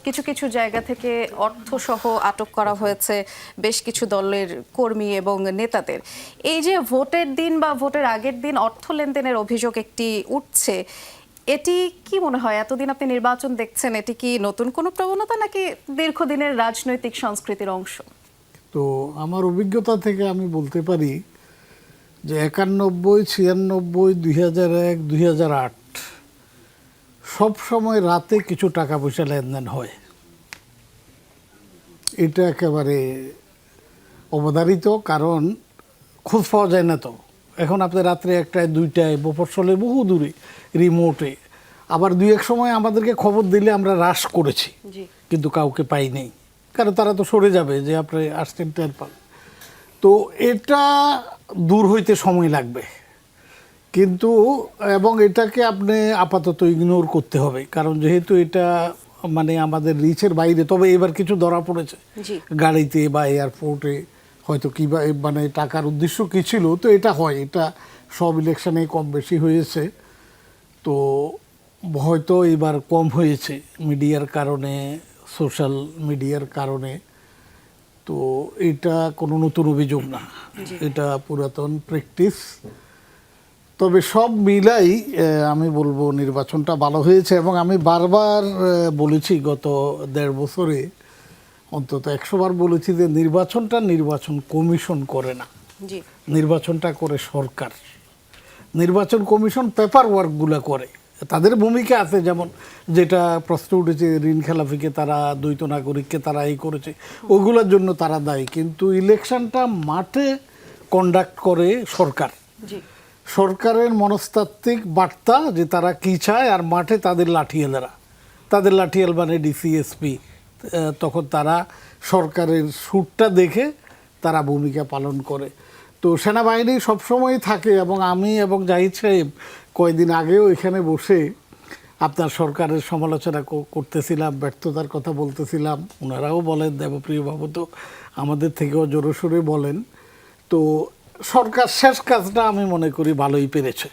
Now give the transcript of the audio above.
কিছু কিছু জায়গা থেকে অর্থসহ আটক করা হয়েছে বেশ কিছু দলের কর্মী এবং নেতাদের। এই যে ভোটের দিন বা ভোটের আগের দিন অর্থ লেনদেনের অভিযোগ একটি উঠছে, এটি কি মনে হয়? এতদিন আপনি নির্বাচন দেখছেন, এটি কি নতুন কোনো প্রবণতা নাকি দীর্ঘদিনের রাজনৈতিক সংস্কৃতির অংশ? তো আমার অভিজ্ঞতা থেকে আমি বলতে পারি যে 91, 96, 2001, 2008 সব সময় রাতে কিছু টাকা পয়সা লেনদেন হয়। এটা একেবারে অবধারিত, কারণ খোঁজ পাওয়া যায় না। তো এখন আপনি রাত্রে 1টায় 2টায় মফস্বলে বহু দূরে রিমোটে, আবার দুই এক সময় আমাদেরকে খবর দিলে আমরা রাশ করেছি, কিন্তু কাউকে পাই নেই, কারণ তারা তো সরে যাবে যে আপনি আসছেন টের পান। তো এটা দূর হইতে সময় লাগবে, কিন্তু এবং এটাকে আপনি আপাতত ইগনোর করতে হবে, কারণ যেহেতু এটা মানে আমাদের রিচের বাইরে। তবে এবার কিছু ধরা পড়েছে গাড়িতে বা এয়ারপোর্টে, হয়তো কি মানে টাকার উদ্দেশ্য কী ছিল। তো এটা হয়, এটা সব ইলেকশনে কম বেশি হয়েছে। তো হয়তো এবার কম হয়েছে মিডিয়ার কারণে, সোশ্যাল মিডিয়ার কারণে। তো এটা কোনো নতুন অভিযোগ না, এটা পুরাতন প্র্যাকটিস। তবে সব মিলাই আমি বলবো নির্বাচনটা ভালো হয়েছে, এবং আমি বারবার বলেছি গত 1.5 বছরে অন্তত 100 বার বলেছি যে নির্বাচন কমিশন করে না, নির্বাচনটা করে সরকার। নির্বাচন কমিশন পেপার ওয়ার্কগুলো করে, তাদের ভূমিকা আছে। যেমন যেটা প্রশ্ন উঠেছে ঋণ খেলাফিকে তারা, দ্বৈত নাগরিককে তারা এই করেছে, ওগুলোর জন্য তারা দায়ী। কিন্তু ইলেকশনটা মাঠে কন্ডাক্ট করে সরকার। সরকারের মনস্তাত্ত্বিক বার্তা যে তারা কী চায়, আর মাঠে তাদের লাঠিয়ালেরা, তাদের লাঠিয়াল মানে ডিসিএসপি, তখন তারা সরকারের সুরটা দেখে তারা ভূমিকা পালন করে। তো সেনাবাহিনী সবসময় থাকে, এবং আমি এবং জাহিদ সাহেব কয়েকদিন আগেও এখানে বসে আপনার সরকারের সমালোচনা করতেছিলাম, ব্যর্থতার কথা বলতেছিলাম। ওনারাও বলেন, দেবপ্রিয় বাবু তো আমাদের থেকেও জোরসোরে বলেন। তো সরকার শেষ কাজটা আমি মনে করি ভালোই পেরেছে।